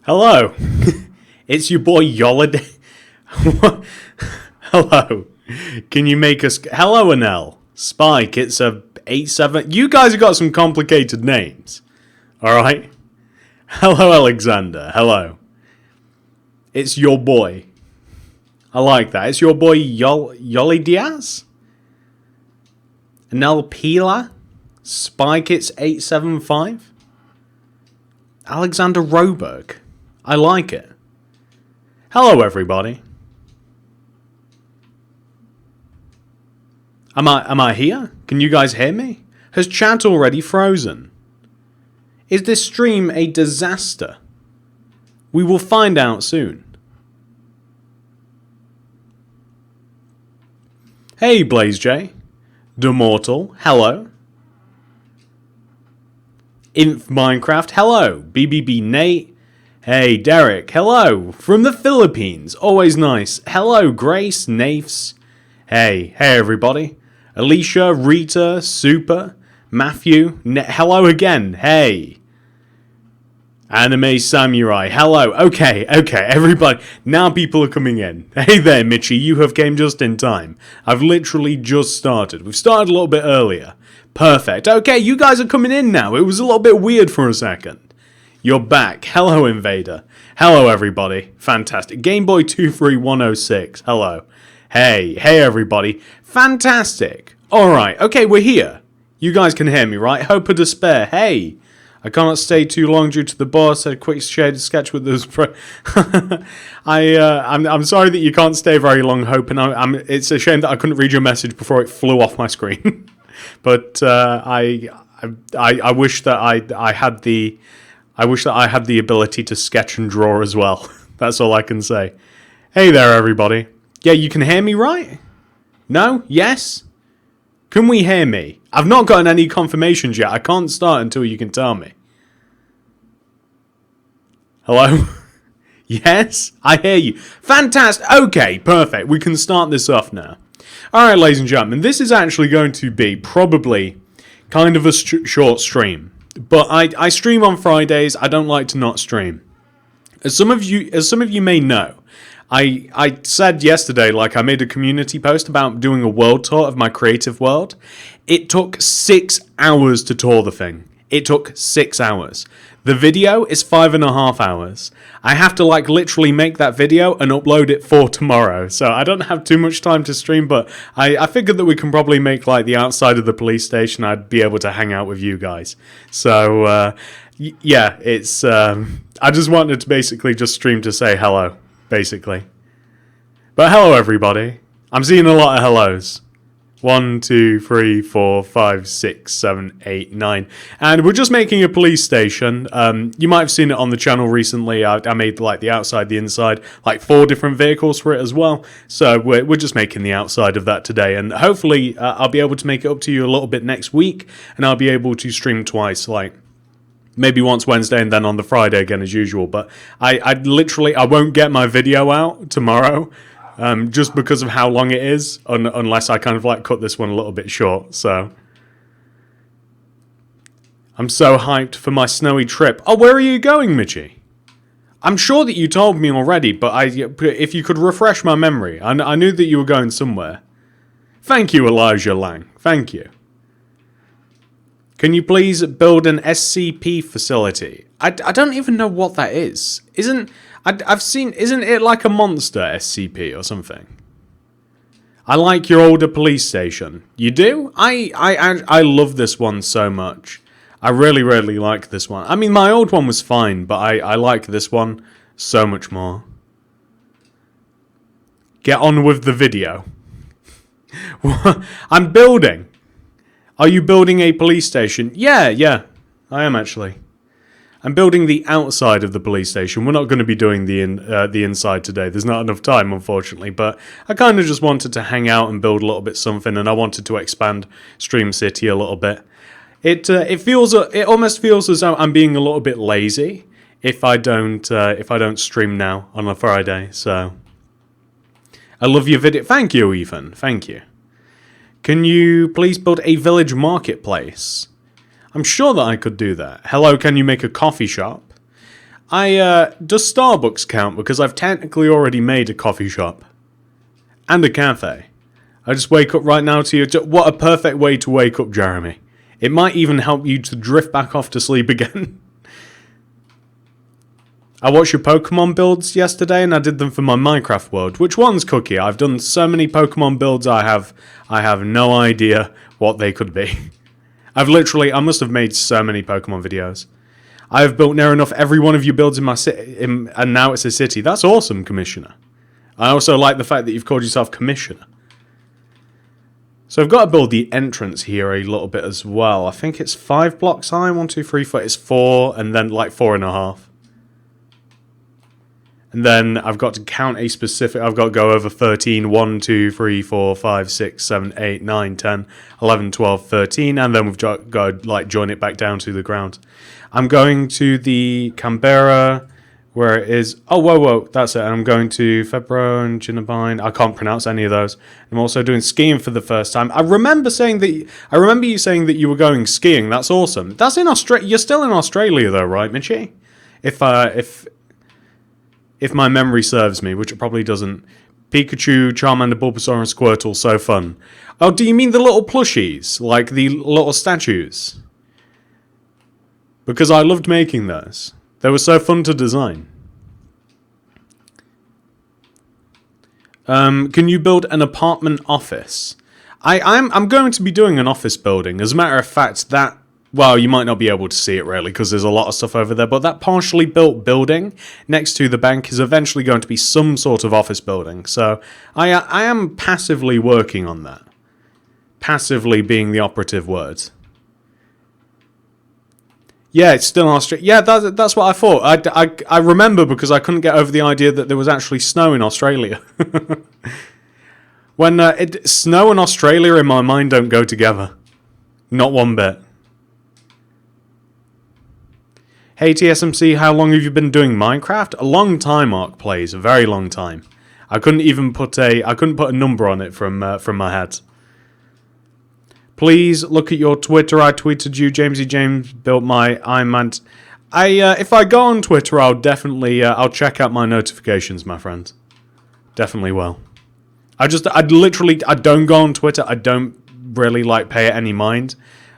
Hello. It's your boy Yolid. Hello. Can you make us... Hello, Anel. Spike, it's a 87... You guys have got some complicated names. Alright? Hello, Alexander. Hello. It's your boy. I like that. It's your boy Yoli Diaz? Anel Pila? Spike, it's 875? Alexander Roberg. I like it. Hello, everybody. Am I here? Can you guys hear me? Has chat already frozen? Is this stream a disaster? We will find out soon. Hey, Blaze J. Demortal, hello. Inf Minecraft, hello. BBB Nate. Hey, Derek, hello. From the Philippines, always nice. Hello, Grace, Nafes. Hey everybody. Alicia, Rita, Super, Matthew, hello again. Hey. Anime Samurai, hello. Okay, everybody. Now people are coming in. Hey there, Mitchie, you have came just in time. I've literally just started. We've started a little bit earlier. Perfect. Okay, you guys are coming in now. It was a little bit weird for a second. You're back. Hello, Invader. Hello, everybody. Fantastic. Gameboy23106. Hello. Hey everybody. Fantastic. Alright, okay, we're here. You guys can hear me, right? Hope of Despair. Hey. I cannot stay too long due to the boss. A quick shaded sketch with those. I'm sorry that you can't stay very long, Hope, and it's a shame that I couldn't read your message before it flew off my screen. But I wish that I had the ability to sketch and draw as well. That's all I can say. Hey there, everybody. Yeah, you can hear me, right? No? Yes? Can we hear me? I've not gotten any confirmations yet. I can't start until you can tell me. Hello? Yes? I hear you. Fantastic. Okay, perfect. We can start this off now. Alright, ladies and gentlemen. This is actually going to be probably kind of a short stream. But I stream on Fridays. I don't like to not stream. As some of you may know, I said yesterday, like, I made a community post about doing a world tour of my creative world. It took 6 hours to tour the thing. It took 6 hours. The video is 5.5 hours. I have to, like, literally make that video and upload it for tomorrow. So I don't have too much time to stream, but I figured that we can probably make, like, the outside of the police station. I'd be able to hang out with you guys. So, yeah, it's... I just wanted to basically just stream to say hello, basically. But hello, everybody. I'm seeing a lot of hellos. 1, 2, 3, 4, 5, 6, 7, 8, 9. And we're just making a police station. You might have seen it on the channel recently. I made, like, the outside, the inside, like 4 different vehicles for it as well. So we're just making the outside of that today. And hopefully I'll be able to make it up to you a little bit next week. And I'll be able to stream twice, like... Maybe once Wednesday and then on the Friday again as usual. But I won't get my video out tomorrow just because of how long it is, unless I kind of like cut this one a little bit short. So I'm so hyped for my snowy trip. Oh, where are you going, Mitchie? I'm sure that you told me already, but if you could refresh my memory. I knew that you were going somewhere. Thank you, Elijah Lang. Thank you. Can you please build an SCP facility? I don't even know what that is. Isn't it like a monster SCP or something? I like your older police station. You do? I love this one so much. I really, really like this one. I mean, my old one was fine, but I like this one so much more. Get on with the video. I'm building. Are you building a police station? Yeah, I am actually. I'm building the outside of the police station. We're not going to be doing the inside today. There's not enough time, unfortunately, but I kind of just wanted to hang out and build a little bit something, and I wanted to expand Stream City a little bit. It almost feels as though I'm being a little bit lazy if I don't stream now on a Friday. So I love your video. Thank you, Ethan. Thank you. Can you please build a village marketplace? I'm sure that I could do that. Hello, can you make a coffee shop? Does Starbucks count? Because I've technically already made a coffee shop. And a cafe. I just wake up right now to you. What a perfect way to wake up, Jeremy. It might even help you to drift back off to sleep again. I watched your Pokemon builds yesterday and I did them for my Minecraft world. Which one's Cookie? I've done so many Pokemon builds I have no idea what they could be. I must have made so many Pokemon videos. I have built near enough every one of your builds in my city, and now it's a city. That's awesome, Commissioner. I also like the fact that you've called yourself Commissioner. So I've got to build the entrance here a little bit as well. I think it's 5 blocks high. 1, 2, 3, 4. It's 4, and then like 4.5. And then I've got to count a specific... I've got to go over 13. 1, 2, 3, 4, 5, 6, 7, 8, 9, 10, 11, 12, 13. And then we've got to like join it back down to the ground. I'm going to the Canberra, where it is... Oh, whoa, that's it. And I'm going to Febro and Ginabine. I can't pronounce any of those. I'm also doing skiing for the first time. I remember you saying that you were going skiing. That's awesome. That's in Australia. You're still in Australia, though, right, Mitchie? If my memory serves me, which it probably doesn't. Pikachu, Charmander, Bulbasaur, and Squirtle, so fun. Oh, do you mean the little plushies? Like the little statues? Because I loved making those. They were so fun to design. Can you build an apartment office? I'm going to be doing an office building. As a matter of fact, that... Well, you might not be able to see it really because there's a lot of stuff over there, but that partially built building next to the bank is eventually going to be some sort of office building. So I am passively working on that. Passively being the operative word. Yeah, it's still Australia. Yeah, that's what I thought. I remember because I couldn't get over the idea that there was actually snow in Australia. When snow and Australia in my mind don't go together. Not one bit. Hey TSMC, how long have you been doing Minecraft? A long time, Ark plays. A very long time. I couldn't put a number on it from my head. Please look at your Twitter. I tweeted you. Jamesy James built my iMant. If I go on Twitter, I'll definitely I'll check out my notifications, my friend. Definitely will. I don't go on Twitter. I don't really pay it any mind.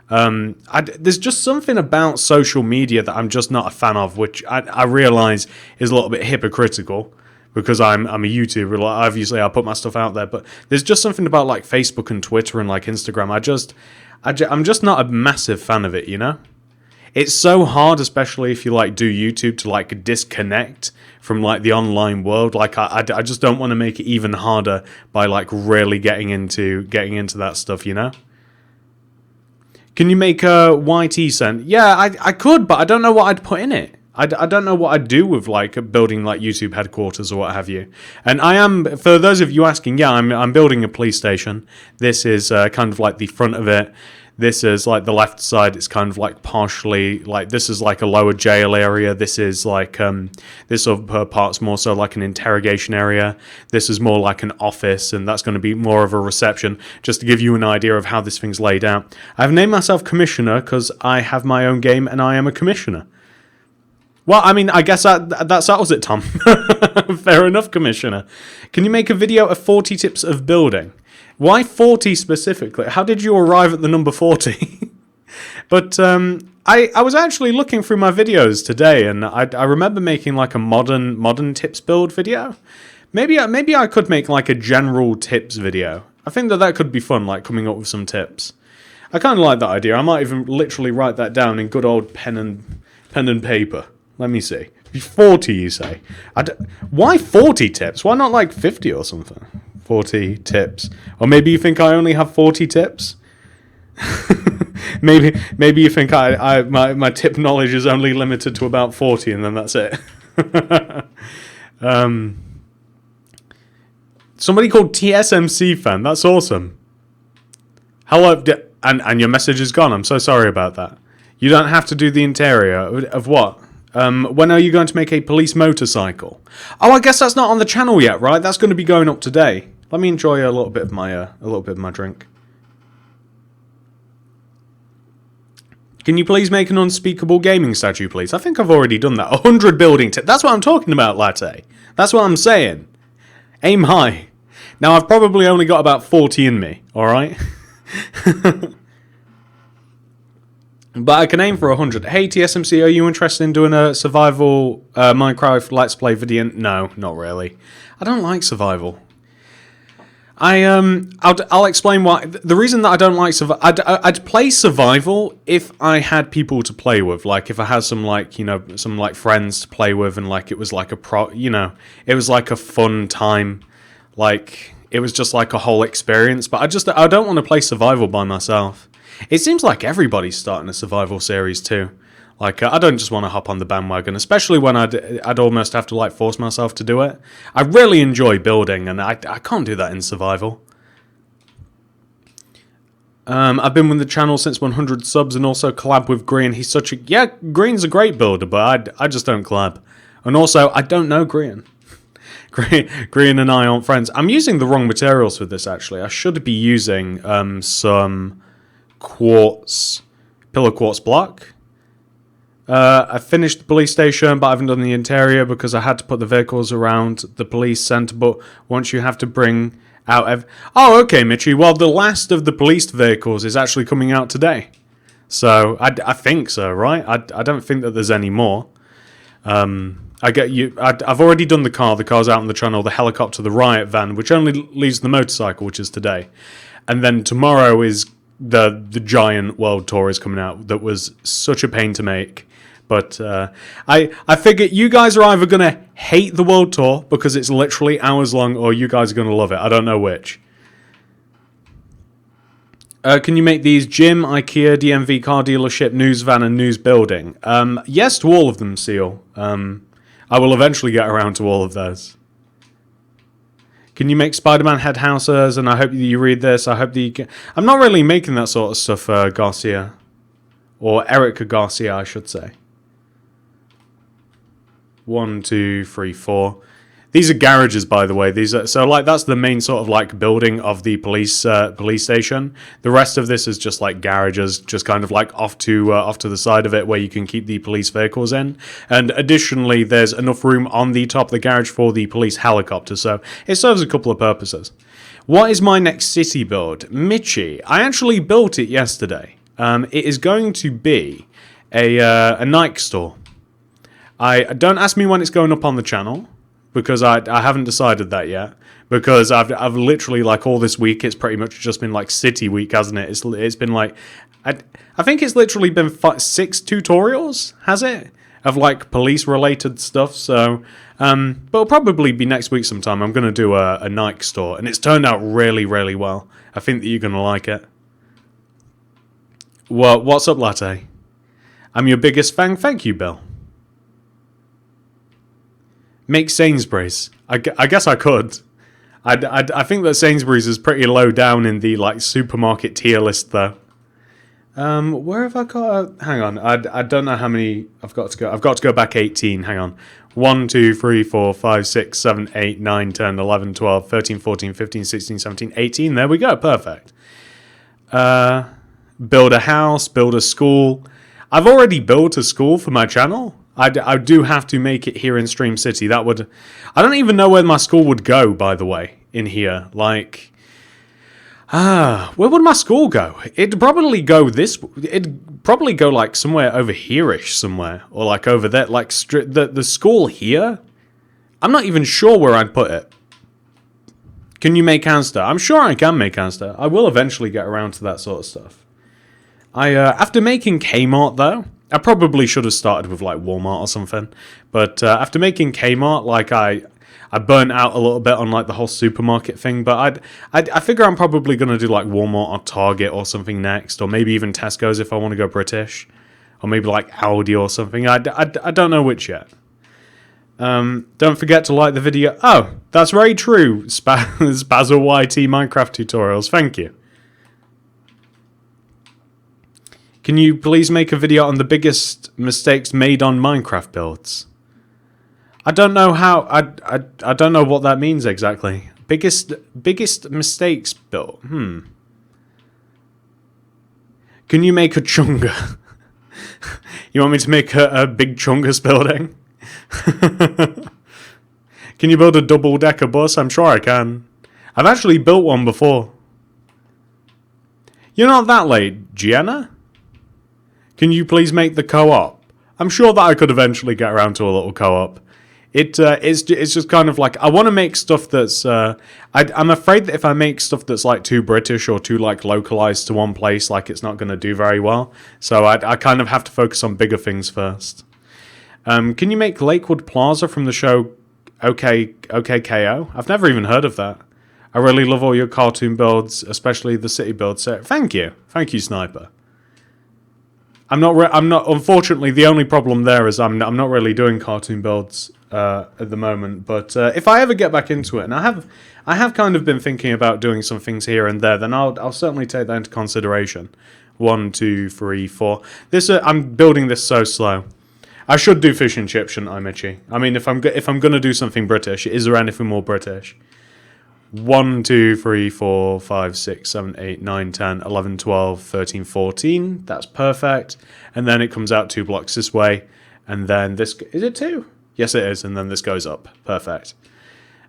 There's just something about social media that I'm just not a fan of, which I realise is a little bit hypocritical because I'm a YouTuber. Obviously, I put my stuff out there, but there's just something about Facebook and Twitter and Instagram. I'm just not a massive fan of it, you know? It's so hard, especially if you do YouTube, to disconnect from the online world. I just don't want to make it even harder by really getting into that stuff, you know? Can you make a YT send? Yeah, I could, but I don't know what I'd put in it. I don't know what I'd do with building YouTube headquarters or what have you. And I am, for those of you asking, yeah, I'm building a police station. This is kind of the front of it. This is the left side. It's kind of partially this is a lower jail area. This is this other part's more so an interrogation area. This is more an office, and that's going to be more of a reception. Just to give you an idea of how this thing's laid out. I've named myself Commissioner because I have my own game and I am a commissioner. Well, I mean, I guess that settles it, Tom. Fair enough, Commissioner. Can you make a video of 40 tips of building? Why 40 specifically? How did you arrive at the number 40? But I was actually looking through my videos today, and I remember making a modern tips build video. Maybe I could make a general tips video. I think that could be fun, coming up with some tips. I kind of like that idea. I might even literally write that down in good old pen and paper. Let me see. 40, you say? Why 40 tips? Why not 50 or something? 40 tips. Or maybe you think I only have 40 tips? maybe you think my tip knowledge is only limited to about 40 and then that's it. Somebody called TSMC fan. That's awesome. Hello, and your message is gone. I'm so sorry about that. You don't have to do the interior. Of what? When are you going to make a police motorcycle? Oh, I guess that's not on the channel yet, right? That's going to be going up today. Let me enjoy a little bit of my drink. Can you please make an unspeakable gaming statue, please? I think I've already done that. 100 building tips. That's what I'm talking about, Latte. That's what I'm saying. Aim high. Now, I've probably only got about 40 in me, alright? But I can aim for 100. Hey, TSMC, are you interested in doing a survival Minecraft Let's Play video? No, not really. I don't like survival. I'll explain why. The reason that I don't like survival, I'd play survival if I had people to play with, like if I had some some friends to play with, and like it was like it was like a fun time, like it was just like a whole experience. But I don't want to play survival by myself. It seems like everybody's starting a survival series too. Like, I don't just want to hop on the bandwagon, especially when I'd almost have to, like, force myself to do it. I really enjoy building, and I can't do that in survival. I've been with the channel since 100 subs and also collab with Green. He's such a... Yeah, Green's a great builder, but I just don't collab. And also, I don't know Green. Green and I aren't friends. I'm using the wrong materials for this, actually. I should be using some quartz, pillar quartz block. I finished the police station, but I haven't done the interior because I had to put the vehicles around the police centre. But once you have to bring out... Oh, okay, Mitchie. Well, the last of the police vehicles is actually coming out today. So, I think so, right? I don't think that there's any more. I've already done the car. The car's out on the channel. The helicopter, the riot van, which only leaves the motorcycle, which is today. And then tomorrow is the giant world tour is coming out. That was such a pain to make. But I figure you guys are either going to hate the world tour because it's literally hours long, or you guys are going to love it. I don't know which. Can you make these gym, IKEA, DMV car dealership, news van, and news building? Yes to all of them, Seal. I will eventually get around to all of those. Can you make Spider-Man head houses? And I hope that you read this. I hope that you can... I'm not really making that sort of stuff, Garcia. Or Erica Garcia, I should say. 1, 2, 3, 4. These are garages, by the way. These are that's the main sort of like building of the police station. The rest of this is just like garages, just kind of like off to the side of it where you can keep the police vehicles in. And additionally, there's enough room on the top of the garage for the police helicopter, so it serves a couple of purposes. What is my next city build? Mitchie, I actually built it yesterday. It is going to be a Nike store. Don't ask me when it's going up on the channel, because I haven't decided that yet. Because I've literally, like, all this week, it's pretty much just been like city week, hasn't it? It's been like, I think it's literally been 6 tutorials, has it? Of like police related stuff. So, but it'll probably be next week sometime. I'm gonna do a Nike store, and it's turned out really, really well. I think that you're gonna like it. What's up, Latte? I'm your biggest fan. Thank you, Bill. Make Sainsbury's. I guess I could. I think that Sainsbury's is pretty low down in the like supermarket tier list, though. Where have I got? Hang on. I don't know how many I've got to go. I've got to go back 18. Hang on. 1, 2, 3, 4, 5, 6, 7, 8, 9, 10, 11, 12, 13, 14, 15, 16, 17, 18. There we go. Perfect. Build a house. Build a school. I've already built a school for my channel. I do have to make it here in Stream City. That would... I don't even know where my school would go, by the way, in here. Like... where would my school go? It'd probably go this... It'd probably go, like, somewhere over here-ish somewhere. Or, like, over there. Like, the school here? I'm not even sure where I'd put it. Can you make Hanster? I'm sure I can make Hanster. I will eventually get around to that sort of stuff. After making Kmart, though... I probably should have started with like Walmart or something, but after making Kmart, like I burnt out a little bit on like the whole supermarket thing. But I figure I'm probably gonna do like Walmart or Target or something next, or maybe even Tesco's if I want to go British, or maybe like Audi or something. I don't know which yet. Don't forget to like the video. Oh, that's very true. Spazzle YT Minecraft tutorials. Thank you. Can you please make a video on the biggest mistakes made on Minecraft builds? I don't know how... I don't know what that means exactly. Biggest mistakes built. Can you make a chunga? You want me to make a big chungus building? Can you build a double-decker bus? I'm sure I can. I've actually built one before. You're not that late, Gianna? Can you please make the co-op? I'm sure that I could eventually get around to a little co-op. It's just kind of like, I want to make stuff that's, I'm afraid that if I make stuff that's like too British or too like localized to one place, like it's not going to do very well. So I kind of have to focus on bigger things first. Can you make Lakewood Plaza from the show OKKO? I've never even heard of that. I really love all your cartoon builds, especially the city builds. So thank you, Sniper. I'm not. Unfortunately, the only problem there is I'm not really doing cartoon builds at the moment. But if I ever get back into it, and I have kind of been thinking about doing some things here and there, then I'll certainly take that into consideration. 1, 2, 3, 4. This I'm building this so slow. I should do fish and chips, shouldn't I, Mitchie? I mean, if I'm gonna do something British, is there anything more British? 1, 2, 3, 4, 5, 6, 7, 8, 9, 10, 11, 12, 13, 14. That's perfect. And then it comes out 2 blocks this way. And then this... Is it 2? Yes, it is. And then this goes up. Perfect.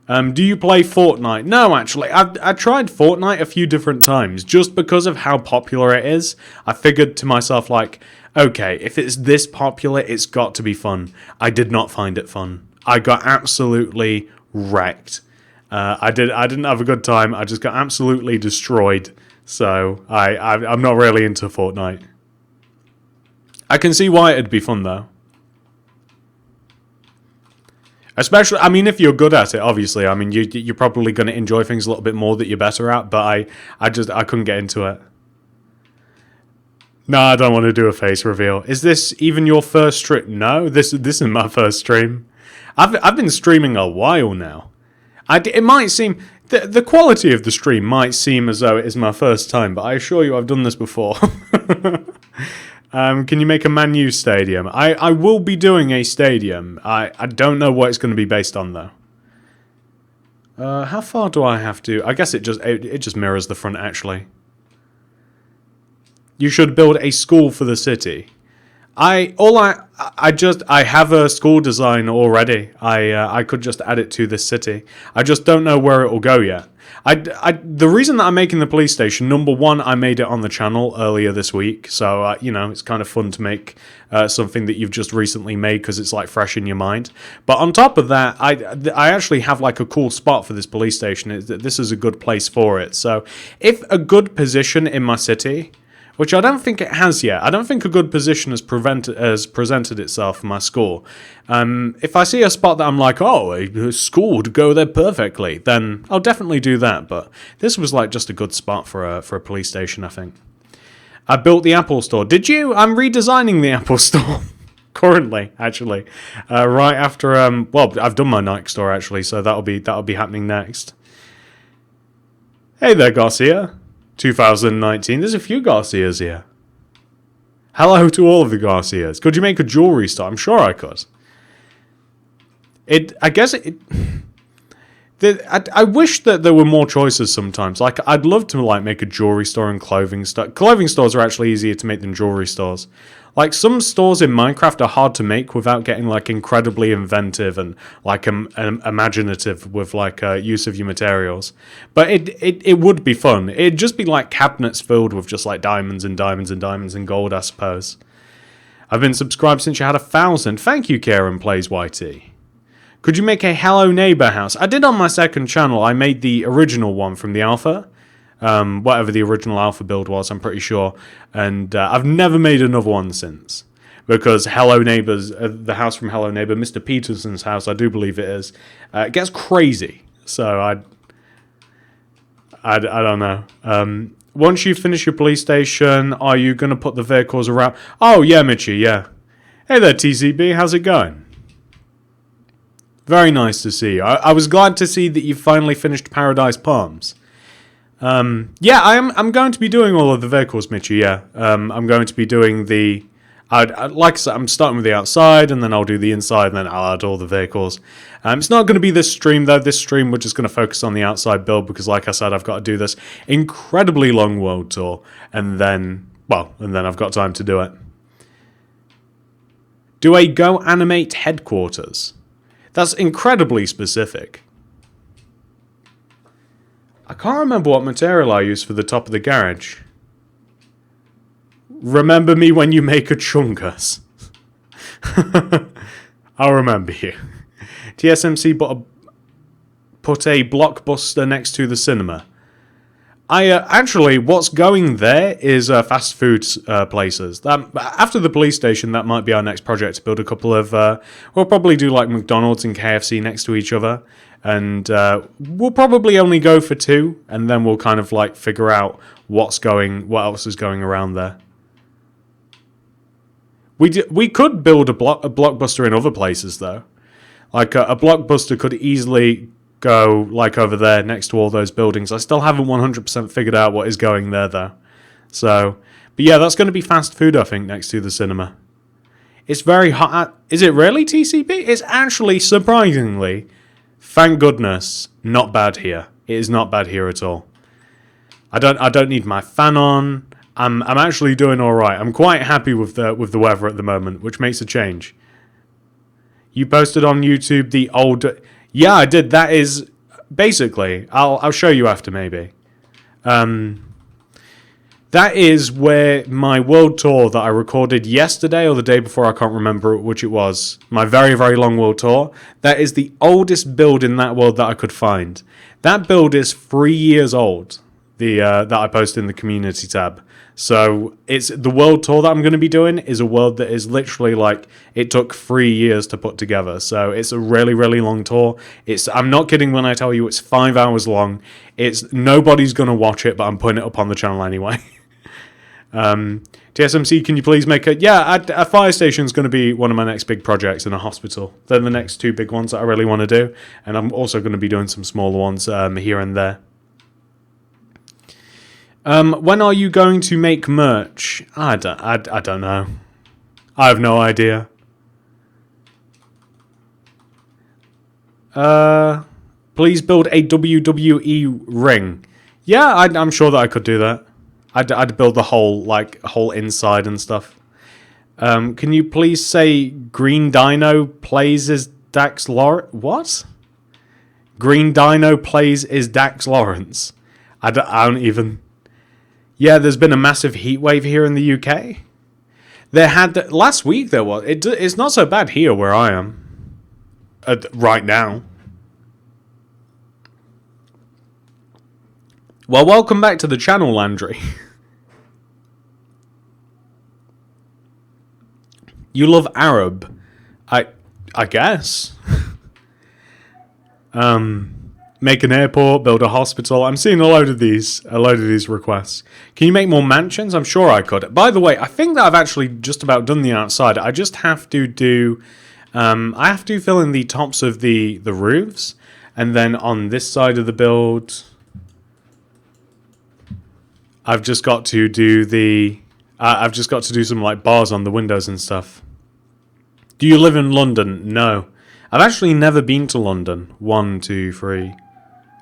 Do you play Fortnite? No, actually. I tried Fortnite a few different times. Just because of how popular it is, I figured to myself, like, okay, if it's this popular, it's got to be fun. I did not find it fun. I got absolutely wrecked. I didn't have a good time. I just got absolutely destroyed. So I'm not really into Fortnite. I can see why it'd be fun though. Especially, I mean, if you're good at it, obviously. I mean, you're probably going to enjoy things a little bit more that you're better at. But I couldn't get into it. No, I don't want to do a face reveal. Is this even your first stream? No, this is my first stream. I've been streaming a while now. It might seem... The quality of the stream might seem as though it is my first time, but I assure you I've done this before. Can you make a Man U stadium? I will be doing a stadium. I don't know what it's going to be based on, though. How far do I have to... I guess it just mirrors the front, actually. You should build a school for the city. I have a school design already. I could just add it to this city. I just don't know where it will go yet. The reason that I'm making the police station, number one, I made it on the channel earlier this week, so it's kind of fun to make something that you've just recently made because it's like fresh in your mind. But on top of that, I actually have like a cool spot for this police station. This is a good place for it. So if a good position in my city, which I don't think it has yet. I don't think a good position has presented itself for my school. If I see a spot that I'm like, oh, a school would go there perfectly, then I'll definitely do that. But this was like just a good spot for a police station, I think. I built the Apple Store. Did you? I'm redesigning the Apple Store currently, actually. Right after, well, I've done my Nike store actually, so that'll be happening next. Hey there, Garcia. 2019. There's a few Garcias here. Hello to all of the Garcias. Could you make a jewelry store? I'm sure I could. I wish that there were more choices sometimes. Like, I'd love to like make a jewelry store and clothing store. Clothing stores are actually easier to make than jewelry stores. Like, some stores in Minecraft are hard to make without getting like incredibly inventive and like imaginative with like use of your materials. But it would be fun. It'd just be like cabinets filled with just like diamonds and diamonds and diamonds and gold, I suppose. I've been subscribed since you had 1,000. Thank you, Kieran Plays YT. Could you make a Hello Neighbor house? I did on my second channel. I made the original one from the alpha. Whatever the original alpha build was, I'm pretty sure. And I've never made another one since. Because Hello Neighbor's, the house from Hello Neighbor, Mr. Peterson's house, I do believe it is, it gets crazy. So I don't know. Once you finish your police station, are you going to put the vehicles around? Oh, yeah, Mitchie, yeah. Hey there, TCB, how's it going? Very nice to see you. I was glad to see that you finally finished Paradise Palms. Yeah, I'm going to be doing all of the vehicles, Mitchie, yeah. I'm going to be doing the... like I said, I'm starting with the outside, and then I'll do the inside, and then I'll add all the vehicles. It's not going to be this stream, though. This stream, we're just going to focus on the outside build, because like I said, I've got to do this incredibly long world tour, and then I've got time to do it. Do a Go Animate headquarters. That's incredibly specific. I can't remember what material I used for the top of the garage. Remember me when you make a chungus. I'll remember you. TSMC put a Blockbuster next to the cinema. Actually, what's going there is fast food places. After the police station, that might be our next project, to build a couple of... we'll probably do like McDonald's and KFC next to each other. And we'll probably only go for 2, and then we'll kind of like figure out what else is going around there. We could build a Blockbuster in other places, though. Like, a Blockbuster could easily go, like, over there next to all those buildings. I still haven't 100% figured out what is going there, though. So, but yeah, that's going to be fast food, I think, next to the cinema. It's very hot. Is it really TCP? It's actually, surprisingly, thank goodness, not bad here. It is not bad here at all. I don't need my fan on. I'm actually doing all right. I'm quite happy with the weather at the moment, which makes a change. You posted on YouTube the old... Yeah, I did. That is... Basically, I'll show you after, maybe. That is where my world tour that I recorded yesterday or the day before, I can't remember which it was. My very, very long world tour. That is the oldest build in that world that I could find. That build is 3 years old. That I posted in the community tab. So it's the world tour that I'm going to be doing is a world that is literally like it took 3 years to put together. So it's a really, really long tour. I'm not kidding when I tell you it's 5 hours long. Nobody's going to watch it, but I'm putting it up on the channel anyway. TSMC, can you please make a fire station is going to be one of my next big projects, in a hospital. They're the next 2 big ones that I really want to do, and I'm also going to be doing some smaller ones here and there. When are you going to make merch? I don't know. I have no idea. Please build a WWE ring. Yeah, I'm sure that I could do that. I'd build the whole inside and stuff. Can you please say Green Dino plays as Dax Lawrence? What? Green Dino plays as Dax Lawrence. I don't even... Yeah, there's been a massive heat wave here in the UK. Last week there was. It's not so bad here where I am. Right now. Well, welcome back to the channel, Landry. You love Arab. I guess. Make an airport, build a hospital. I'm seeing a load of these requests. Can you make more mansions? I'm sure I could. By the way, I think that I've actually just about done the outside. I just have to do... I have to fill in the tops of the roofs. And then on this side of the build... I've just got to do some like bars on the windows and stuff. Do you live in London? No. I've actually never been to London. 1, 2, 3...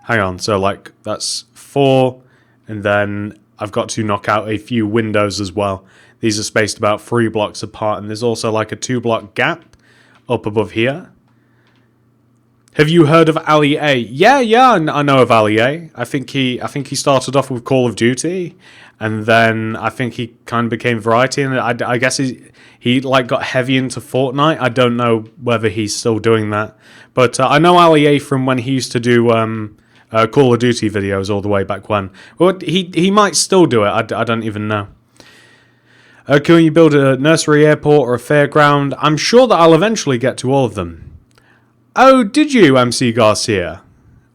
Hang on, so like that's 4, and then I've got to knock out a few windows as well. These are spaced about 3 blocks apart, and there's also like a 2-block gap up above here. Have you heard of Ali A? Yeah, I know of Ali A. I think he started off with Call of Duty, and then I think he kind of became Variety, and I guess he like got heavy into Fortnite. I don't know whether he's still doing that, but I know Ali A from when he used to do Call of Duty videos all the way back when. Well, he might still do it. I don't even know. Can you build a nursery, airport, or a fairground? I'm sure that I'll eventually get to all of them. Oh, did you, MC Garcia?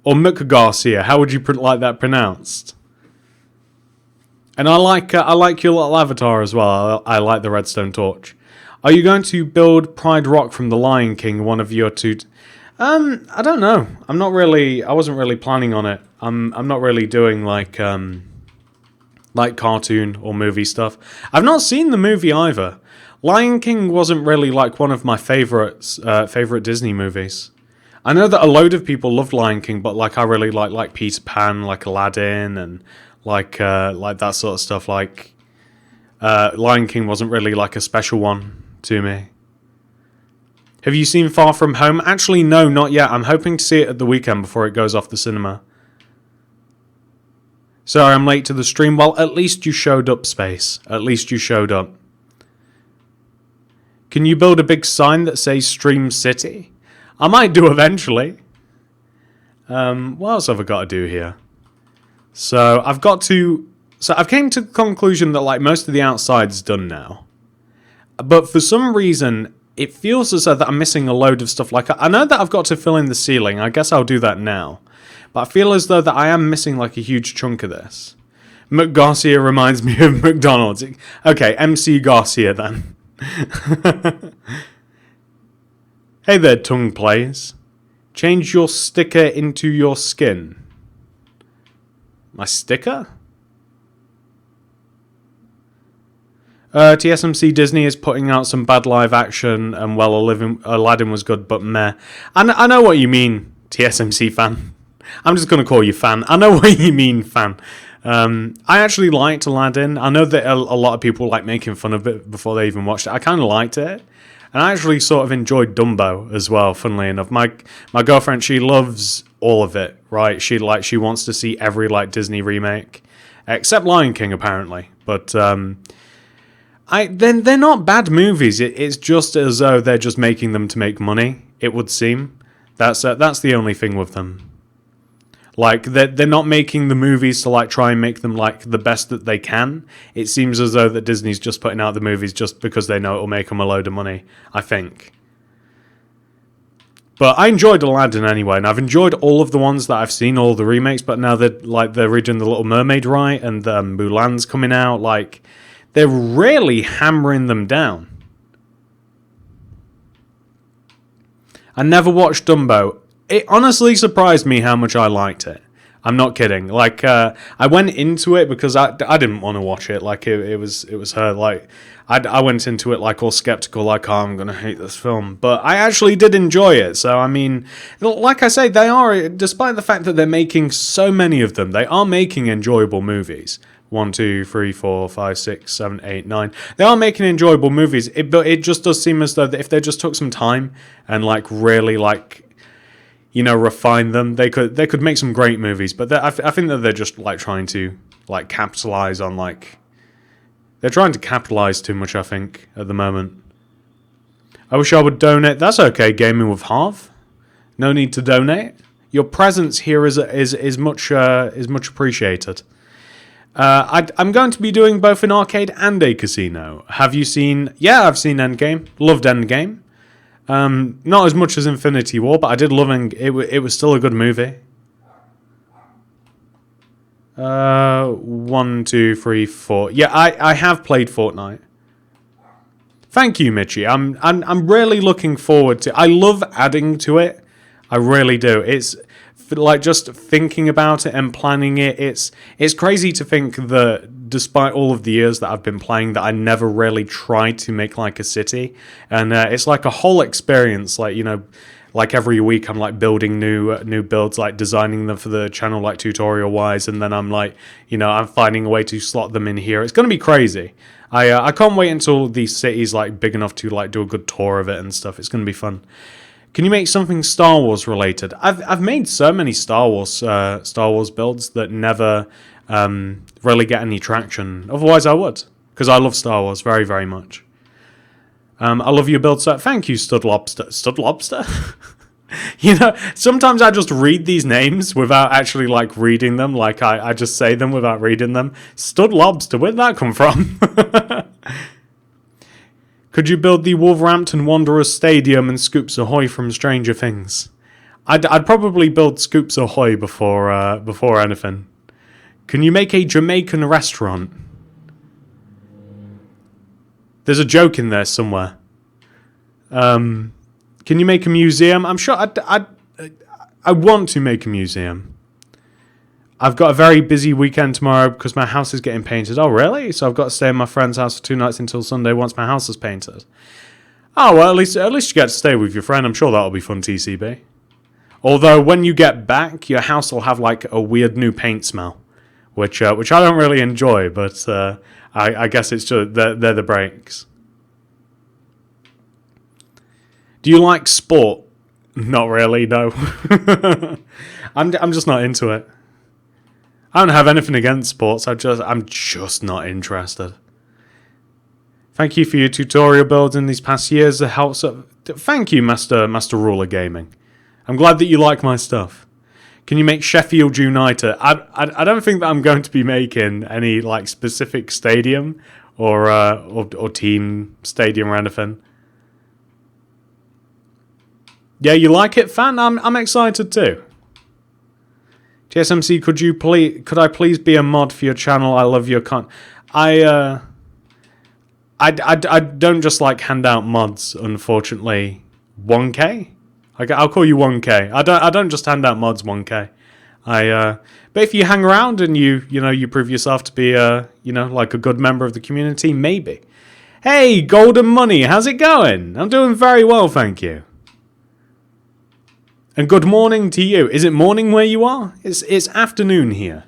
Or Mick Garcia? How would you like that pronounced? And I like your little avatar as well. I like the redstone torch. Are you going to build Pride Rock from The Lion King, one of your 2... I don't know. I wasn't really planning on it. I'm not really doing like cartoon or movie stuff. I've not seen the movie either. Lion King wasn't really like one of my favorite Disney movies. I know that a load of people loved Lion King, but like I really like Peter Pan, like Aladdin, and like that sort of stuff. Like Lion King wasn't really like a special one to me. Have you seen Far From Home? Actually, no, not yet. I'm hoping to see it at the weekend before it goes off the cinema. Sorry, I'm late to the stream. Well, at least you showed up, Space. At least you showed up. Can you build a big sign that says Stream City? I might do eventually. What else have I got to do here? So I've got to... So I've came to the conclusion that like most of the outside's done now. But for some reason, it feels as though that I'm missing a load of stuff. Like I know that I've got to fill in the ceiling. I guess I'll do that now. But I feel as though that I am missing like a huge chunk of this. McGarcia reminds me of McDonald's. Okay, MC Garcia then. Hey there, tongue players. Change your sticker into your skin. My sticker? TSMC Disney is putting out some bad live action, and well, Aladdin was good, but meh. I know what you mean, TSMC fan. I'm just going to call you fan. I know what you mean, fan. I actually liked Aladdin. I know that a lot of people like making fun of it before they even watched it. I kind of liked it. And I actually sort of enjoyed Dumbo as well, funnily enough. My girlfriend, she loves all of it, right? She wants to see every like Disney remake, except Lion King apparently. But they're not bad movies. It's just as though they're just making them to make money. It would seem that's the only thing with them. Like, they're not making the movies to, like, try and make them, like, the best that they can. It seems as though that Disney's just putting out the movies just because they know it'll make them a load of money, I think. But I enjoyed Aladdin anyway, and I've enjoyed all of the ones that I've seen, all the remakes, but now they're redoing The Little Mermaid right, and Mulan's coming out, like, they're really hammering them down. I never watched Dumbo. It honestly surprised me how much I liked it. I'm not kidding. Like, I went into it because I didn't want to watch it. Like, it was her. Like, I went into it like all skeptical, like, oh, I'm gonna hate this film. But I actually did enjoy it. So I mean, like I say, they are, despite the fact that they're making so many of them, they are making enjoyable movies. 1, 2, 3, 4, 5, 6, 7, 8, 9. They are making enjoyable movies. But it just does seem as though that if they just took some time and like really like, you know, refine them, they could make some great movies. But I think that they're just like trying to like capitalize on like, they're trying to capitalize too much, I think, at the moment. I wish I would donate. That's okay, Gaming with Harv. No need to donate. Your presence here is much appreciated. I'm going to be doing both an arcade and a casino. Have you seen? Yeah, I've seen Endgame. Loved Endgame. Not as much as Infinity War, but I did love it. It was still a good movie. 1, 2, 3, 4. Yeah, I have played Fortnite. Thank you, Mitchie. I'm really looking forward to. I love adding to it. I really do. It's like just thinking about it and planning it. It's crazy to think that despite all of the years that I've been playing, that I never really tried to make like a city, and it's like a whole experience. Like, you know, like every week I'm like building new builds, like designing them for the channel, like tutorial wise, and then I'm like, you know, I'm finding a way to slot them in here. It's gonna be crazy. I can't wait until the city's like big enough to like do a good tour of it and stuff. It's gonna be fun. Can you make something Star Wars related? I've made so many Star Wars builds that never really get any traction. Otherwise, I would, because I love Star Wars very, very much. I love your build set. Thank you, Stud Lobster. Stud Lobster? You know, sometimes I just read these names without actually like reading them. Like I just say them without reading them. Stud Lobster. Where did that come from? Could you build the Wolverhampton Wanderers Stadium and Scoops Ahoy from Stranger Things? I'd probably build Scoops Ahoy before anything. Can you make a Jamaican restaurant? There's a joke in there somewhere. Can you make a museum? I'm sure I want to make a museum. I've got a very busy weekend tomorrow because my house is getting painted. Oh, really? So I've got to stay in my friend's house for 2 nights until Sunday once my house is painted. Oh, well, at least you get to stay with your friend. I'm sure that'll be fun, TCB. Although, when you get back, your house will have, like, a weird new paint smell, which I don't really enjoy, but I guess it's just, they're the breaks. Do you like sport? Not really, no. I'm just not into it. I don't have anything against sports. I'm just not interested. Thank you for your tutorial builds in these past years. It helps. Thank you, Master Ruler Gaming. I'm glad that you like my stuff. Can you make Sheffield United? I don't think that I'm going to be making any like specific stadium or team stadium or anything. Yeah, you like it, fan? I'm excited too. TSMC, could I please be a mod for your channel? I love your I don't just like hand out mods, unfortunately. 1K? I'll call you 1K. I don't just hand out mods 1K. But if you hang around and you prove yourself to be like a good member of the community, maybe. Hey, Golden Money, how's it going? I'm doing very well, thank you. And good morning to you. Is it morning where you are? It's afternoon here.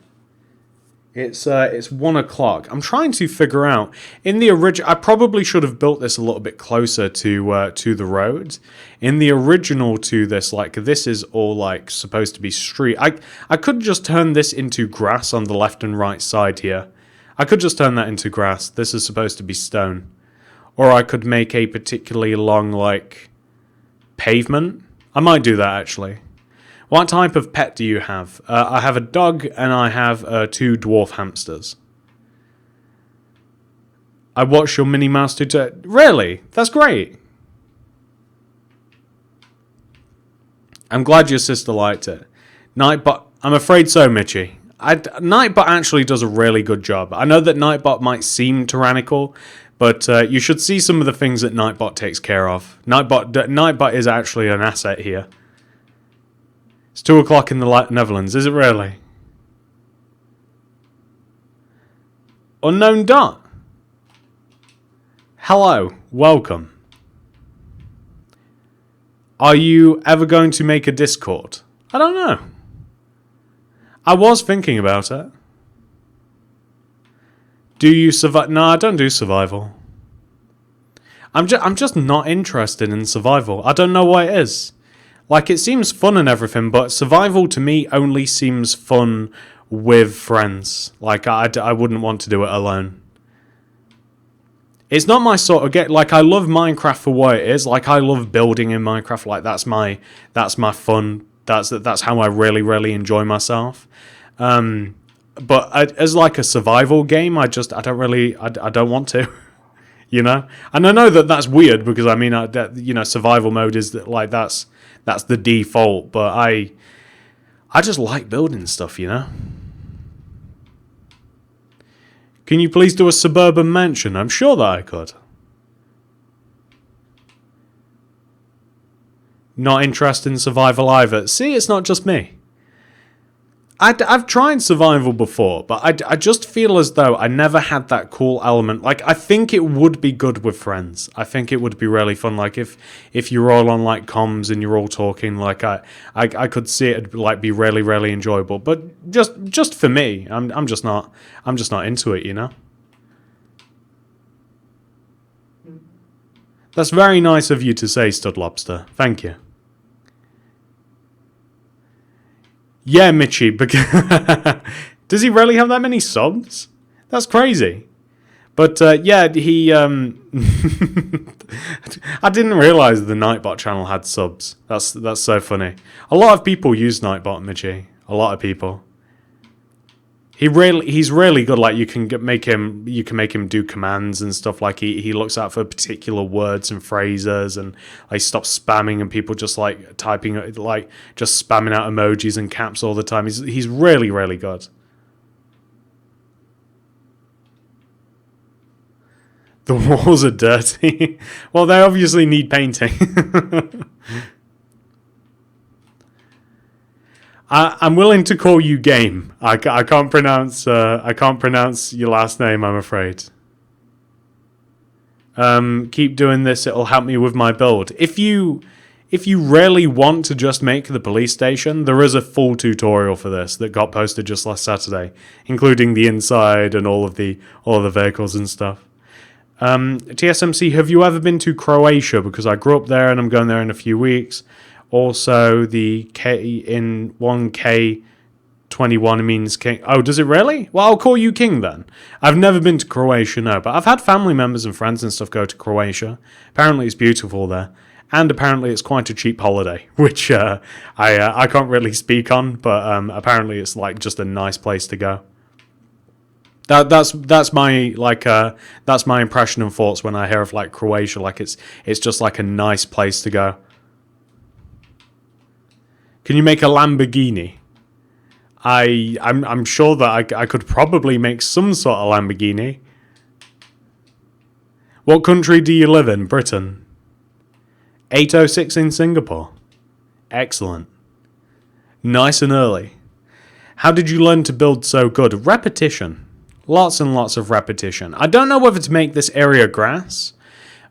It's 1 o'clock. I'm trying to figure out in the original. I probably should have built this a little bit closer to the road. In the original to this, like this is all like supposed to be street. I could just turn this into grass on the left and right side here. I could just turn that into grass. This is supposed to be stone, or I could make a particularly long like pavement. I might do that actually. What type of pet do you have? I have a dog and I have 2 dwarf hamsters. I watched your Minnie Mouse tutorial. Really? That's great. I'm glad your sister liked it. Nightbot, I'm afraid so, Mitchie. Nightbot actually does a really good job. I know that Nightbot might seem tyrannical, but you should see some of the things that Nightbot takes care of. Nightbot is actually an asset here. It's 2 o'clock in the Netherlands, is it really? Unknown Dot. Hello, welcome. Are you ever going to make a Discord? I don't know. I was thinking about it. Do you survive? No, I don't do survival. I'm just not interested in survival. I don't know what it is. Like, it seems fun and everything, but survival to me only seems fun with friends. Like, I wouldn't want to do it alone. It's not my sort of like, I love Minecraft for what it is. Like, I love building in Minecraft. Like, that's my fun. That's how I really enjoy myself. But as like a survival game, I don't want to. You know? And I know that that's weird because I mean, survival mode is like that's the default, but I just like building stuff, you know? Can you please do a suburban mansion? I'm sure that I could. Not interested in survival either. See, it's not just me. I've tried survival before, but I just feel as though I never had that cool element. Like, I think it would be good with friends. I think it would be really fun. Like, if you're all on, like, comms and you're all talking, like, I could see it, like, be really enjoyable. But just for me, I'm just not into it, you know? That's very nice of you to say, Stud Lobster. Thank you. Yeah, Mitchie, does he really have that many subs? That's crazy. But yeah, he I didn't realize the Nightbot channel had subs. That's so funny. A lot of people use Nightbot, Mitchie. A lot of people. He's really good. Like, you can make him do commands and stuff. Like, he looks out for particular words and phrases, and like stops spamming and people just like typing, like just spamming out emojis and caps all the time. He's really good. The walls are dirty. Well, they obviously need painting. I'm willing to call you Game. I can't pronounce your last name, I'm afraid. Keep doing this, it'll help me with my build. If you really want to just make the police station, there is a full tutorial for this that got posted just last Saturday, including the inside and all of the vehicles and stuff. TSMC, have you ever been to Croatia? Because I grew up there and I'm going there in a few weeks. Also, the K in 1K21 means king. Oh, does it really? Well, I'll call you king then. I've never been to Croatia, no, but I've had family members and friends and stuff go to Croatia. Apparently it's beautiful there. And apparently it's quite a cheap holiday, which I can't really speak on, but apparently it's like just a nice place to go. That's my that's my impression and thoughts when I hear of like Croatia. Like it's just like a nice place to go. Can you make a Lamborghini? I'm sure that I could probably make some sort of Lamborghini. What country do you live in? Britain. 8:06 in Singapore. Excellent. Nice and early. How did you learn to build so good? Repetition. Lots and lots of repetition. I don't know whether to make this area grass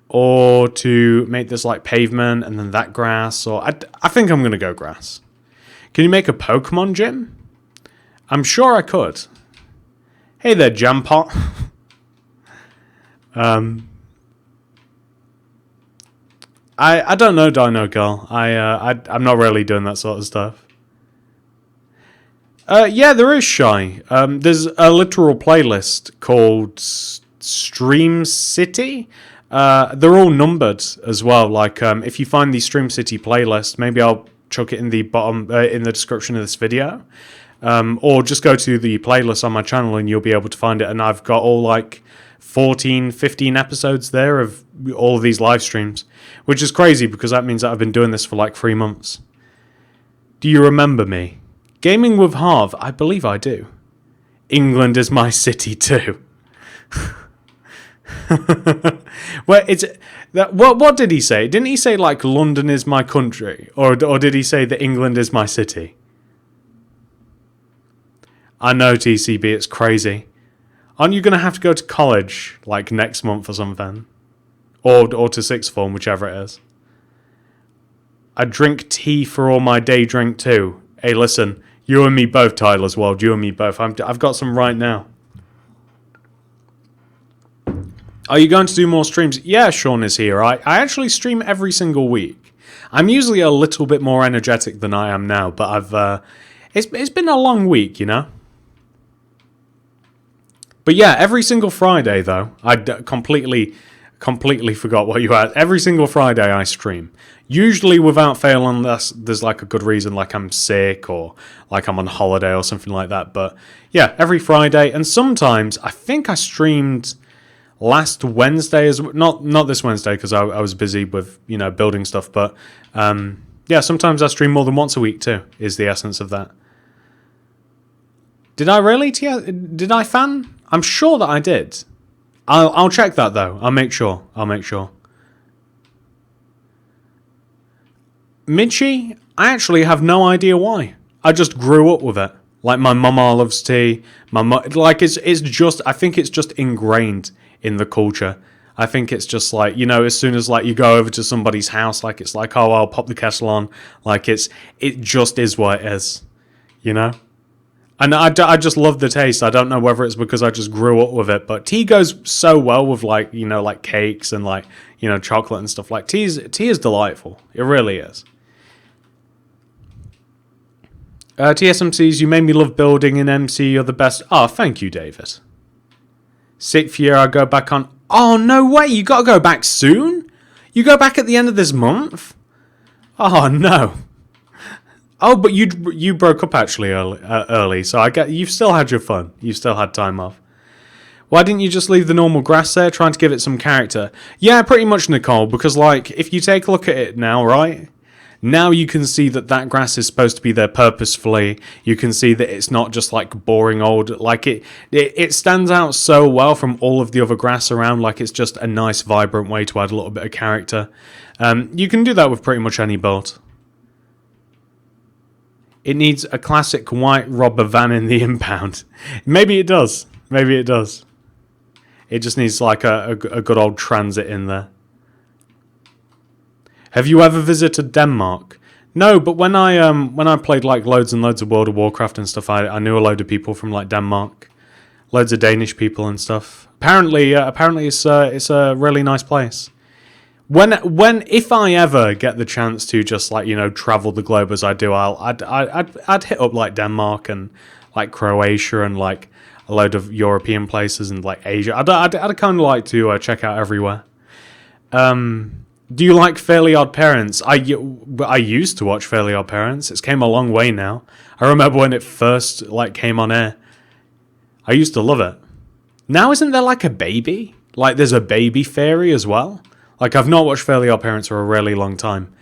or to make this like pavement and then that grass, or I think I'm going to go grass. Can you make a Pokemon gym? I'm sure I could. Hey there, Jampot. I don't know, Dino Girl. I'm not really doing that sort of stuff. Yeah, there is Shy. There's a literal playlist called Stream City. They're all numbered as well. Like, if you find the Stream City playlist, maybe I'll chuck it in the bottom in the description of this video, or just go to the playlist on my channel and you'll be able to find it. And I've got all like 14, 15 episodes there of all of these live streams, which is crazy because that means that I've been doing this for like 3 months. Do you remember me? Gaming with Harv, I believe I do. England is my city too. Well, what did he say? Didn't he say like London is my country, or did he say that England is my city? I know, TCB, it's crazy. Aren't you going to have to go to college like next month or something, or to sixth form, whichever it is? I drink tea for all my day drink too. Hey, listen, you and me both, Tyler's World. You and me both. I've got some right now. Are you going to do more streams? Yeah, Sean is here. I actually stream every single week. I'm usually a little bit more energetic than I am now, but it's been a long week, you know. But yeah, every single Friday though, I completely forgot what you had. Every single Friday I stream. Usually without fail, unless there's like a good reason, like I'm sick or like I'm on holiday or something like that. But yeah, every Friday, and sometimes I think I streamed last Wednesday, not this Wednesday because I was busy with building stuff. But yeah, sometimes I stream more than once a week too. Is the essence of that. Did I really? Did I fan? I'm sure that I did. I'll check that though. I'll make sure. Mitchie, I actually have no idea why. I just grew up with it. Like my mama loves tea. Like it's just. I think it's just ingrained in the culture. I think it's just like as soon as like you go over to somebody's house, like it's like, oh, I'll pop the kettle on. Like it just is what it is, And I just love the taste. I don't know whether it's because I just grew up with it, but tea goes so well with like like cakes and like chocolate and stuff. Like tea is delightful. It really is. TSMCs, you made me love building in MC. You're the best. Oh, thank you, David. 6th year, I go back on. Oh no way! You got to go back soon. You go back at the end of this month. Oh no. Oh, but you broke up actually early, so you've still had your fun. You've still had time off. Why didn't you just leave the normal grass there, trying to give it some character? Yeah, pretty much, Nicole, because like if you take a look at it now, right? Now you can see that grass is supposed to be there purposefully. You can see that it's not just like boring old, like it stands out so well from all of the other grass around, like it's just a nice vibrant way to add a little bit of character. You can do that with pretty much any build. It needs a classic white robber van in the impound. Maybe it does. It just needs like a good old transit in there. Have you ever visited Denmark? No, but when I played like loads and loads of World of Warcraft and stuff, I knew a load of people from like Denmark, loads of Danish people and stuff. Apparently it's a really nice place. If I ever get the chance to just like travel the globe as I do, I'd hit up like Denmark and like Croatia and like a load of European places and like Asia. I'd kind of like to check out everywhere. Do you like Fairly Odd Parents? I used to watch Fairly Odd Parents. It's came a long way now. I remember when it first like came on air. I used to love it. Now isn't there like a baby? Like there's a baby fairy as well? Like I've not watched Fairly Odd Parents for a really long time.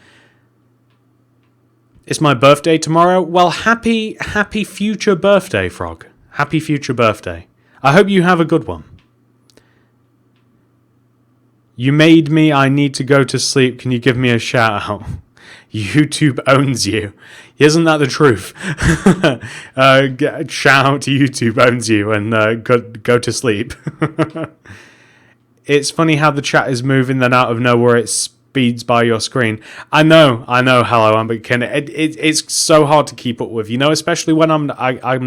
It's my birthday tomorrow. Well, happy future birthday, Frog. Happy future birthday. I hope you have a good one. You made me. I need to go to sleep. Can you give me a shout out? YouTube owns you. Isn't that the truth? Shout out to YouTube owns you and go to sleep. It's funny how the chat is moving, then out of nowhere it speeds by your screen. I know. Hello, Amberkin. It's so hard to keep up with, especially when I'm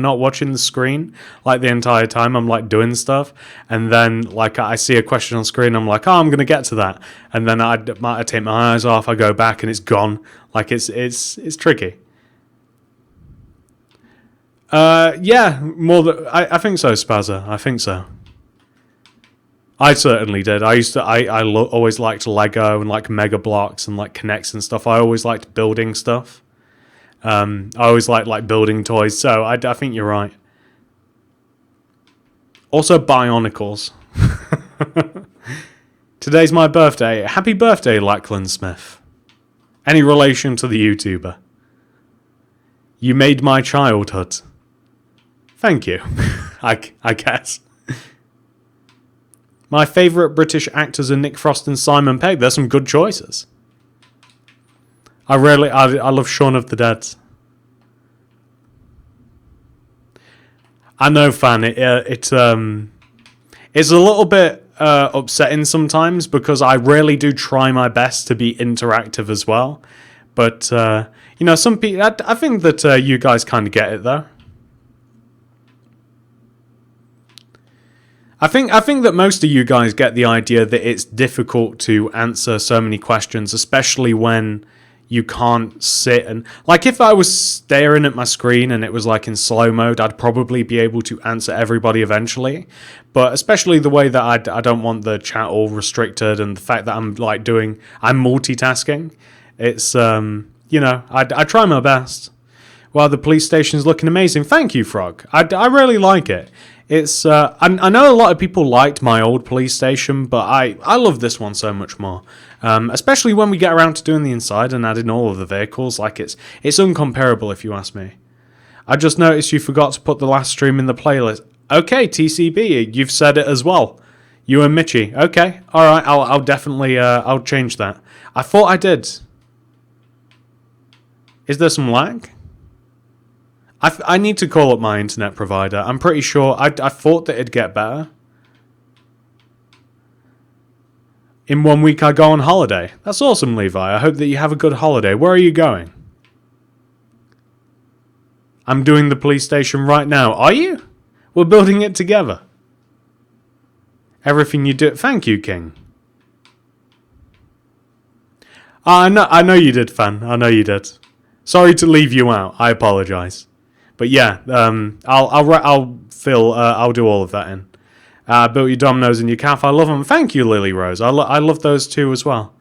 not watching the screen like the entire time. I'm like doing stuff, and then like I see a question on screen. I'm like, oh, I'm gonna get to that, and then I take my eyes off. I go back, and it's gone. Like it's tricky. Yeah, more than I think so, Spazza. I think so. I certainly did. I always liked Lego and like Mega Blocks and like Connects and stuff. I always liked building stuff. I always liked like building toys. So I think you're right. Also Bionicles. Today's my birthday. Happy birthday, Lachlan Smith. Any relation to the YouTuber? You made my childhood. Thank you. I guess. My favourite British actors are Nick Frost and Simon Pegg. There's some good choices. I love Shaun of the Dead. I know, fan. It's a little bit upsetting sometimes because I really do try my best to be interactive as well. But some people. I think that you guys kind of get it though. I think that most of you guys get the idea that it's difficult to answer so many questions, especially when you can't sit and... Like, if I was staring at my screen and it was, like, in slow mode, I'd probably be able to answer everybody eventually. But especially the way that I don't want the chat all restricted and the fact that I'm multitasking. It's, I try my best. Well, the police station's looking amazing. Thank you, Frog. I really like it. It's I know a lot of people liked my old police station, but I love this one so much more. Especially when we get around to doing the inside and adding all of the vehicles. Like it's uncomparable if you ask me. I just noticed you forgot to put the last stream in the playlist. Okay, TCB, you've said it as well. You and Mitchie. Okay, all right. I'll definitely I'll change that. I thought I did. Is there some lag? I need to call up my internet provider. I'm pretty sure... I thought that it'd get better. In 1 week I go on holiday. That's awesome, Levi. I hope that you have a good holiday. Where are you going? I'm doing the police station right now. Are you? We're building it together. Everything you do... Thank you, King. I know you did, fan. I know you did. Sorry to leave you out. I apologise. But yeah, I'll do all of that in. Built your dominoes and your calf. I love them. Thank you, Lily Rose. I love those too as well.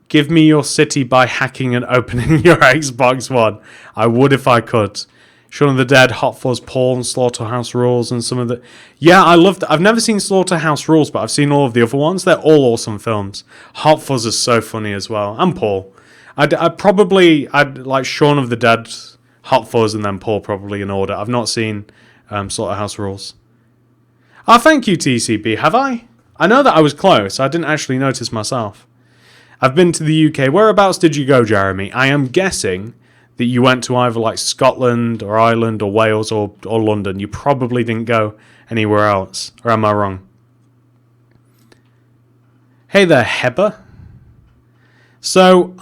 Give me your city by hacking and opening your Xbox One. I would if I could. Shaun of the Dead, Hot Fuzz, Paul, and Slaughterhouse Rules, and some of the... Yeah, I love that. I've never seen Slaughterhouse Rules, but I've seen all of the other ones. They're all awesome films. Hot Fuzz is so funny as well. And Paul. I'd like Shaun of the Dead, Hot Fuzz, and then Paul probably in order. I've not seen Slaughterhouse Rules. Oh, thank you, TCB. Have I? I know that I was close. I didn't actually notice myself. I've been to the UK. Whereabouts did you go, Jeremy? I am guessing that you went to either like Scotland or Ireland or Wales or London. You probably didn't go anywhere else. Or am I wrong? Hey there, Heber. So,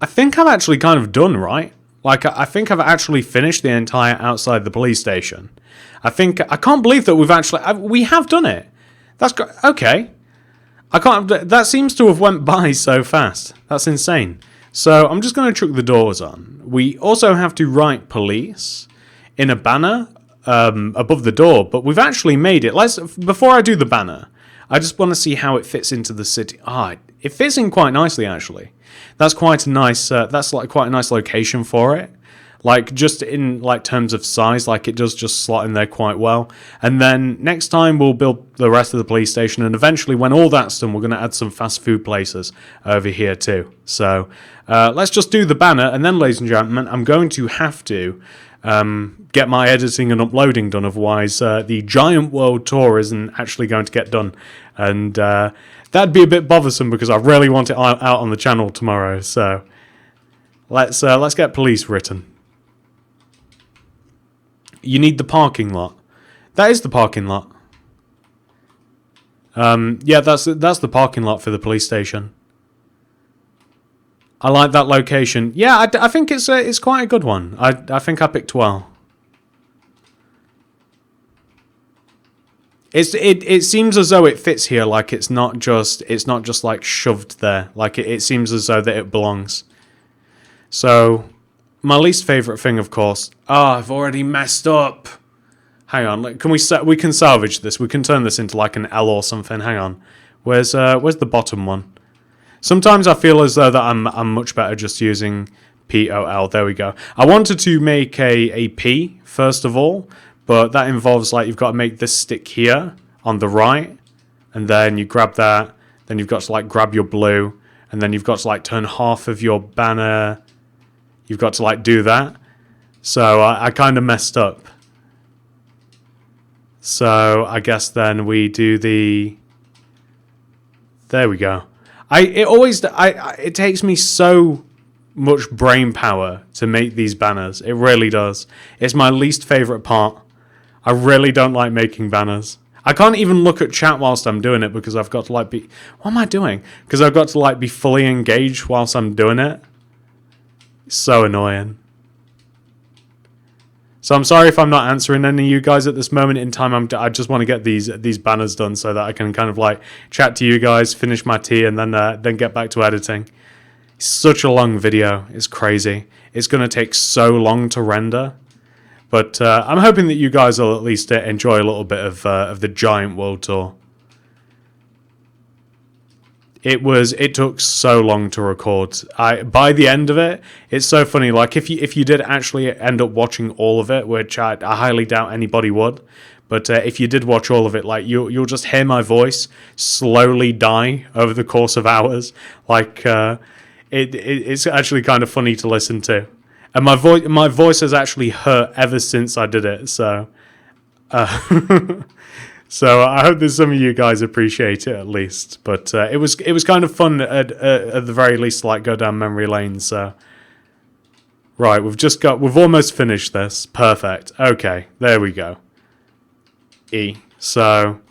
I think I'm actually kind of done, right? Like, I think I've actually finished the entire outside the police station. I can't believe that we have done it. Okay. That seems to have went by so fast. That's insane. So I'm just going to chuck the doors on. We also have to write police in a banner above the door, but we've actually made it. Before I do the banner, I just want to see how it fits into the city. It fits in quite nicely, actually. That's quite a nice. That's like quite a nice location for it. Like, just in like terms of size, like it does just slot in there quite well. And then next time we'll build the rest of the police station, and eventually when all that's done, we're going to add some fast food places over here too. So let's just do the banner, and then, ladies and gentlemen, I'm going to have to get my editing and uploading done, otherwise the Giant World Tour isn't actually going to get done. And that'd be a bit bothersome because I really want it out on the channel tomorrow. So let's get police written. You need the parking lot. That is the parking lot. Yeah, that's the parking lot for the police station. I like that location. Yeah, I think it's quite a good one. I think I picked well. It seems as though it fits here. Like it's not just like shoved there. Like it seems as though that it belongs. So. My least favourite thing, of course. I've already messed up. Hang on, we can salvage this. We can turn this into like an L or something. Hang on. Where's the bottom one? Sometimes I feel as though that I'm much better just using POL. There we go. I wanted to make a P first of all, but that involves like you've got to make this stick here on the right, and then you grab that. Then you've got to like grab your blue, and then you've got to like turn half of your banner. You've got to like do that. So I kind of messed up. So I guess then we do the. There we go. It takes me so much brain power to make these banners. It really does. It's my least favorite part. I really don't like making banners. I can't even look at chat whilst I'm doing it because I've got to like be. What am I doing? Because I've got to like be fully engaged whilst I'm doing it. So annoying. So I'm sorry if I'm not answering any of you guys at this moment in time. I just want to get these banners done so that I can kind of like chat to you guys, finish my tea, and then get back to editing. It's such a long video. It's crazy. It's going to take so long to render. But I'm hoping that you guys will at least enjoy a little bit of the Giant World Tour. It took so long to record. By the end of it, it's so funny. Like if you did actually end up watching all of it, which I highly doubt anybody would, but if you did watch all of it, like you'll just hear my voice slowly die over the course of hours. Like it's actually kind of funny to listen to, and my voice has actually hurt ever since I did it. So. So I hope that some of you guys appreciate it at least. But it was kind of fun at the very least to like go down memory lane. So right, we've almost finished this. Perfect. Okay, there we go. E. So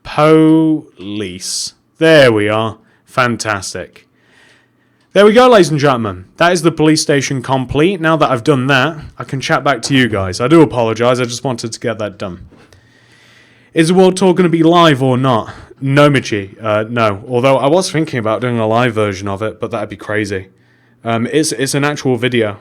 police. There we are. Fantastic. There we go, ladies and gentlemen. That is the police station complete. Now that I've done that, I can chat back to you guys. I do apologise. I just wanted to get that done. Is the world tour going to be live or not? No, Michi. No. Although I was thinking about doing a live version of it, but that'd be crazy. It's an actual video.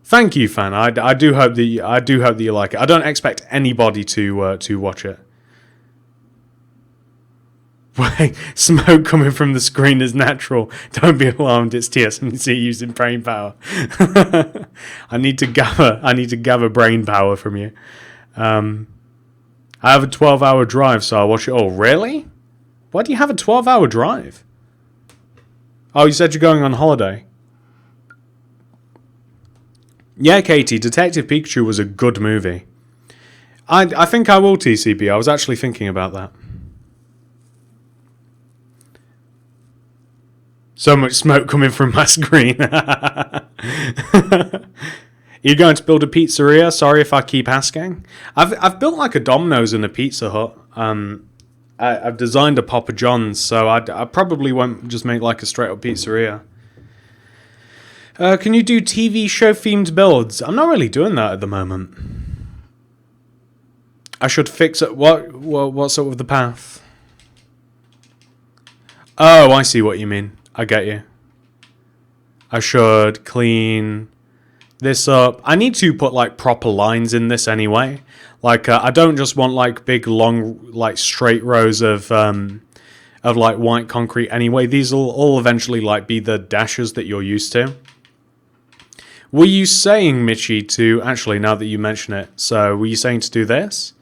Thank you, fan. I do hope that you like it. I don't expect anybody to watch it. Smoke coming from the screen is natural. Don't be alarmed. It's TSMC using brain power. I need to gather brain power from you. I have a 12-hour drive, so I'll watch it. Oh, really? Why do you have a 12-hour drive? Oh, you said you're going on holiday. Yeah, Katie. Detective Pikachu was a good movie. I think I will TCB. I was actually thinking about that. So much smoke coming from my screen. Are you going to build a pizzeria? Sorry if I keep asking. I've built like a Domino's and a Pizza Hut. I've designed a Papa John's, so I probably won't just make like a straight up pizzeria. Can you do TV show themed builds? I'm not really doing that at the moment. I should fix it. What's up with the path? Oh, I see what you mean. I get you. I should clean this up. I need to put like proper lines in this anyway. Like I don't just want like big long like straight rows of like white concrete anyway. These will all eventually like be the dashes that you're used to. Were you saying, Mitchie, to actually, now that you mention it, so were you saying to do this?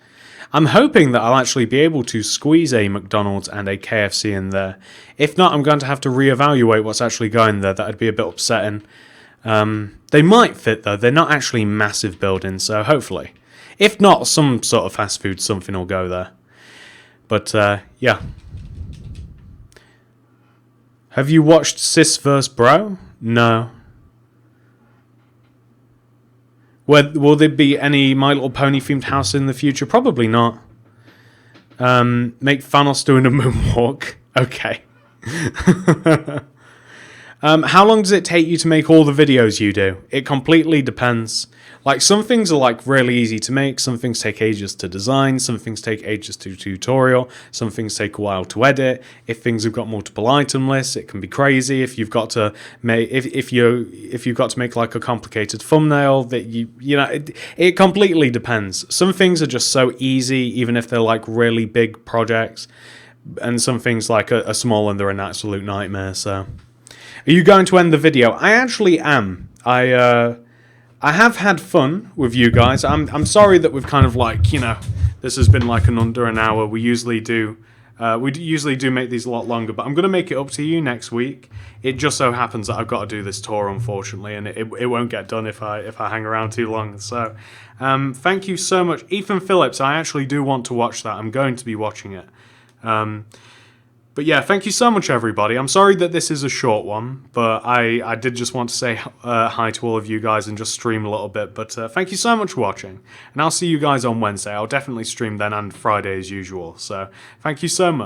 I'm hoping that I'll actually be able to squeeze a McDonald's and a KFC in there. If not, I'm going to have to reevaluate what's actually going there. That'd be a bit upsetting. They might fit, though. They're not actually massive buildings, so hopefully. If not, some sort of fast food, something will go there. But, yeah. Have you watched Sis vs. Bro? No. Will there be any My Little Pony themed house in the future? Probably not. Make Thanos doing a moonwalk. Okay. How long does it take you to make all the videos you do? It completely depends. Like, some things are like really easy to make, some things take ages to design, some things take ages to tutorial, some things take a while to edit. If things have got multiple item lists, it can be crazy. If you've got to make if you've got to make like a complicated thumbnail, that it completely depends. Some things are just so easy, even if they're like really big projects, and some things like are small and they're an absolute nightmare. So, are you going to end the video? I actually am. I have had fun with you guys. I'm sorry that we've kind of like, this has been like under an hour. We usually do make these a lot longer, but I'm going to make it up to you next week. It just so happens that I've got to do this tour, unfortunately, and it won't get done if I hang around too long. So, thank you so much. Ethan Phillips, I actually do want to watch that. I'm going to be watching it. But yeah, thank you so much, everybody. I'm sorry that this is a short one, but I did just want to say hi to all of you guys and just stream a little bit. But thank you so much for watching, and I'll see you guys on Wednesday. I'll definitely stream then and Friday as usual. So thank you so much.